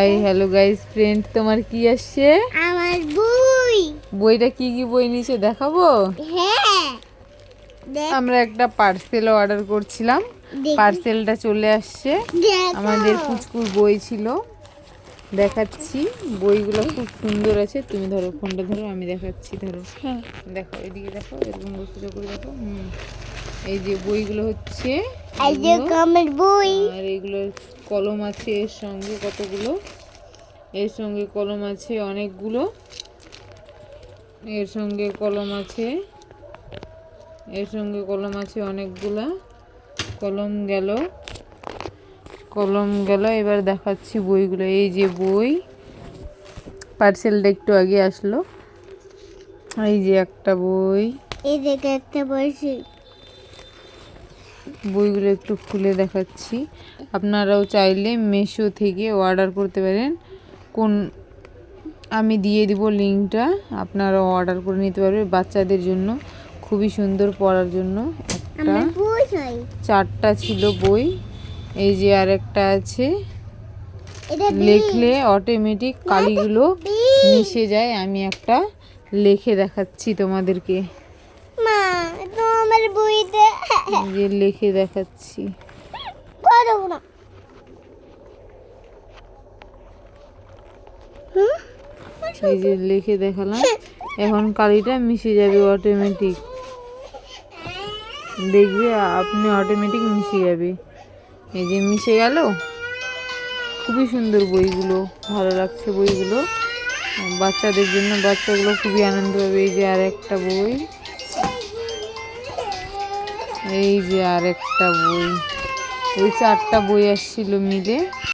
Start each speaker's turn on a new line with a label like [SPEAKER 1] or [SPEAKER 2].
[SPEAKER 1] Hi hello guys friend, তোমার কি আসছে?
[SPEAKER 2] আমার বই।
[SPEAKER 1] বইটা কি কি বই নিয়েছে দেখাবো?
[SPEAKER 2] হ্যাঁ,
[SPEAKER 1] আমরা একটা পার্সেল অর্ডার করছিলাম, পার্সেলটা চলে আসছে। আমাদের পুচকুর বই ছিল, দেখাচ্ছি। বইগুলো খুব সুন্দর আছে। তুমি ধরো, ফোনটা ধরো, আমি দেখাচ্ছি। ধরো, দেখো, এদিকে দেখো, এরকম বস্তুটা করে দেখো। এই যে বইগুলো হচ্ছে
[SPEAKER 2] আমার বই।
[SPEAKER 1] আর এগুলোর কলম আছে এর সঙ্গে কতগুলো, এর সঙ্গে কলম আছে অনেকগুলো, এর সঙ্গে কলম আছে, এর সঙ্গে কলম আছে অনেকগুলা। কলম গেল, কলম গেল। এবার দেখাচ্ছি বইগুলো। এই যে বই, পার্সেলটা একটু আগে আসলো। এই যে একটা বই,
[SPEAKER 2] এই দেখে একটা বইছি।
[SPEAKER 1] বইগুলো একটু খুলে দেখাচ্ছি। আপনারাও চাইলে মিশো থেকে অর্ডার করতে পারেন। আমি দিয়ে দিব লিঙ্কটা, আপনারাও অর্ডার করে নিতে পারবেন বাচ্চাদের জন্য। খুবই সুন্দর পড়ার জন্য। একটা, চারটা ছিল বই। এই যে আরেকটা আছে, লেখলে অটোমেটিক কালিগুলো মিশে যায়। আমি একটা লিখে দেখাচ্ছি তোমাদেরকে।
[SPEAKER 2] মা, তো আমার বইতে
[SPEAKER 1] যে লিখে দেখাচ্ছি।
[SPEAKER 2] না।
[SPEAKER 1] এই যে লিখে দেখালাম, এখন কালিটা মিশে যাবে অটোমেটিক। দেখবে আপনি অটোমেটিক মিশে যাবে। এই যে মিশে গেল। খুবই সুন্দর বইগুলো, ভালো লাগছে বইগুলো বাচ্চাদের জন্য। বাচ্চাগুলো খুবই আনন্দ পাবে। এই যে আর একটা বই, এই যে আর একটা বই। ওই চারটা বই আসছিল মিলে।